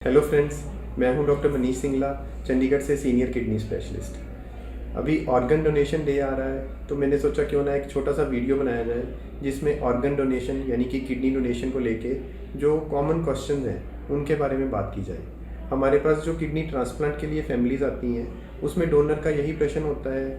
Hello friends, मैं हूं doctor Manish Singla, Chandigarh से सीनियर किडनी स्पेशलिस्ट। अभी ऑर्गन डोनेशन डे आ रहा है, तो मैंने सोचा क्यों ना एक छोटा सा वीडियो बनाया जाए जिसमें ऑर्गन डोनेशन यानी कि किडनी डोनेशन को लेके जो कॉमन क्वेश्चन हैं उनके बारे में बात की जाए। हमारे पास जो किडनी ट्रांसप्लांट के लिए फैमिलीज़ आती हैं उसमें डोनर का यही प्रश्न होता है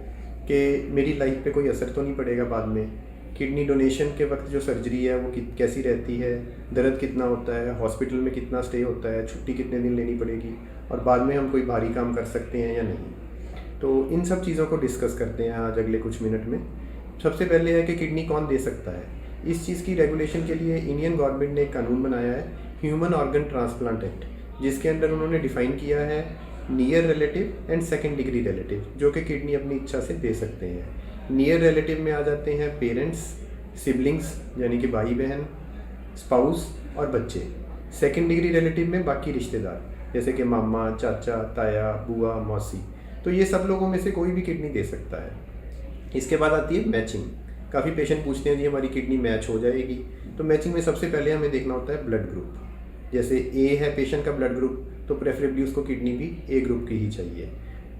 कि मेरी लाइफ पे कोई असर तो नहीं पड़ेगा बाद में, किडनी डोनेशन के वक्त जो सर्जरी है वो कैसी रहती है, दर्द कितना होता है, हॉस्पिटल में कितना स्टे होता है, छुट्टी कितने दिन लेनी पड़ेगी और बाद में हम कोई भारी काम कर सकते हैं या नहीं। तो इन सब चीज़ों को डिस्कस करते हैं आज अगले कुछ मिनट में। सबसे पहले है कि किडनी कौन दे सकता है। इस चीज़ की रेगुलेशन के लिए इंडियन गवर्नमेंट ने एक कानून बनाया है, ह्यूमन ऑर्गन ट्रांसप्लांट एक्ट, जिसके अंदर उन्होंने डिफ़ाइन किया है near relative and second degree relative, जो कि किडनी अपनी इच्छा से दे सकते हैं। नियर रिलेटिव में आ जाते हैं पेरेंट्स, सिबलिंग्स यानी कि भाई बहन, स्पाउस और बच्चे। सेकेंड डिग्री रिलेटिव में बाकी रिश्तेदार जैसे कि मामा, चाचा, ताया, बुआ, मौसी। तो ये सब लोगों में से कोई भी किडनी दे सकता है। इसके बाद आती है मैचिंग। काफ़ी पेशेंट पूछते हैं जी हमारी किडनी मैच हो जाएगी। तो मैचिंग में सबसे पहले हमें देखना होता है ब्लड ग्रुप। जैसे ए है पेशेंट का ब्लड ग्रुप, तो प्रेफरेबली उसको किडनी भी ए ग्रुप की ही चाहिए।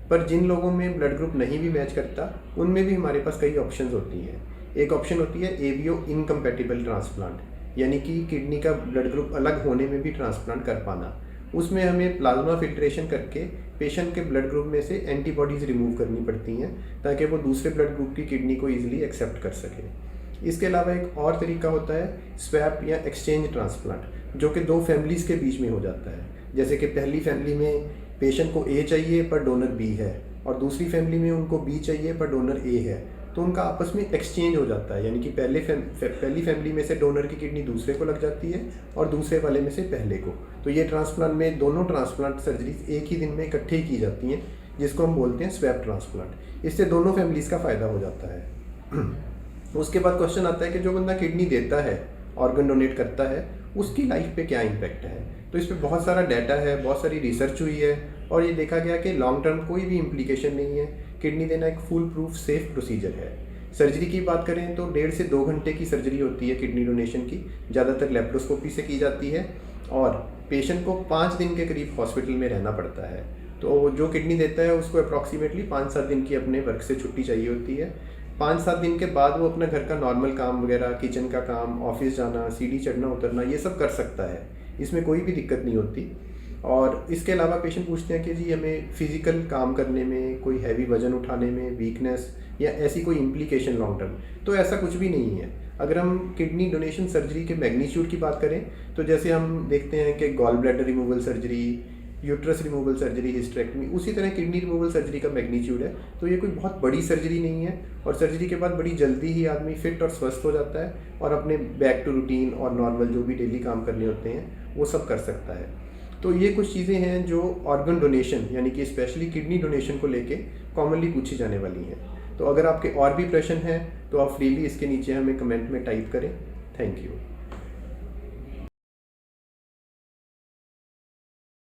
पर जिन लोगों में ब्लड ग्रुप नहीं भी मैच करता उनमें भी हमारे पास कई ऑप्शंस होती हैं। एक ऑप्शन होती है एवीओ इनकम्पैटिबल ट्रांसप्लांट, यानी कि किडनी का ब्लड ग्रुप अलग होने में भी ट्रांसप्लांट कर पाना। उसमें हमें प्लाज्मा फिल्ट्रेशन करके पेशेंट के ब्लड ग्रुप में से एंटीबॉडीज़ रिमूव करनी पड़ती हैं ताकि वो दूसरे ब्लड ग्रुप की किडनी को ईजिली एक्सेप्ट कर सके। इसके अलावा एक और तरीका होता है स्वैप या एक्सचेंज ट्रांसप्लांट, जो कि दो फैमिलीज़ के बीच में हो जाता है। जैसे कि पहली फैमिली में पेशेंट को ए चाहिए पर डोनर बी है, और दूसरी फैमिली में उनको बी चाहिए पर डोनर ए है, तो उनका आपस में एक्सचेंज हो जाता है। यानी कि पहली फैमिली में से डोनर की किडनी दूसरे को लग जाती है और दूसरे वाले में से पहले को। तो ये ट्रांसप्लांट में दोनों ट्रांसप्लांट सर्जरीज एक ही दिन में इकट्ठे ही की जाती हैं, जिसको हम बोलते हैं स्वैप ट्रांसप्लांट। इससे दोनों फैमिलीज़ का फ़ायदा हो जाता है। उसके बाद क्वेश्चन आता है कि जो बंदा किडनी देता है, ऑर्गन डोनेट करता है, उसकी लाइफ पे क्या इम्पैक्ट है। तो इस पर बहुत सारा डाटा है, बहुत सारी रिसर्च हुई है और ये देखा गया कि लॉन्ग टर्म कोई भी इम्प्लीकेशन नहीं है। किडनी देना एक फुल प्रूफ सेफ प्रोसीजर है। सर्जरी की बात करें तो 1.5 से 2 घंटे की सर्जरी होती है किडनी डोनेशन की, ज़्यादातर लेप्रोस्कोपी से की जाती है और पेशेंट को 5 दिन के करीब हॉस्पिटल में रहना पड़ता है। तो जो किडनी देता है उसको अप्रॉक्सीमेटली 5-7 दिन की अपने वर्क से छुट्टी चाहिए होती है। 5-7 दिन के बाद वो अपना घर का नॉर्मल काम वगैरह, किचन का काम, ऑफिस जाना, सीढ़ी चढ़ना उतरना, ये सब कर सकता है। इसमें कोई भी दिक्कत नहीं होती। और इसके अलावा पेशेंट पूछते हैं कि जी हमें फिजिकल काम करने में, कोई हैवी वजन उठाने में वीकनेस या ऐसी कोई इम्प्लीकेशन लॉन्ग टर्म, तो ऐसा कुछ भी नहीं है। अगर हम किडनी डोनेशन सर्जरी के मैग्नीट्यूड की बात करें तो जैसे हम देखते हैं कि gall bladder removal surgery, uterus removal surgery, hysterectomy, उसी तरह किडनी रिमूवल सर्जरी का मैग्नीट्यूड है। तो ये कोई बहुत बड़ी सर्जरी नहीं है और सर्जरी के बाद बड़ी जल्दी ही आदमी फिट और स्वस्थ हो जाता है और अपने बैक टू रूटीन और नॉर्मल जो भी डेली काम करने होते हैं वो सब कर सकता है। तो ये कुछ चीज़ें हैं जो ऑर्गन डोनेशन यानी कि स्पेशली किडनी डोनेशन को लेके कॉमनली पूछी जाने वाली हैं। तो अगर आपके और भी प्रश्न हैं तो आप फ्रीली इसके नीचे हमें कमेंट में टाइप करें। Thank you.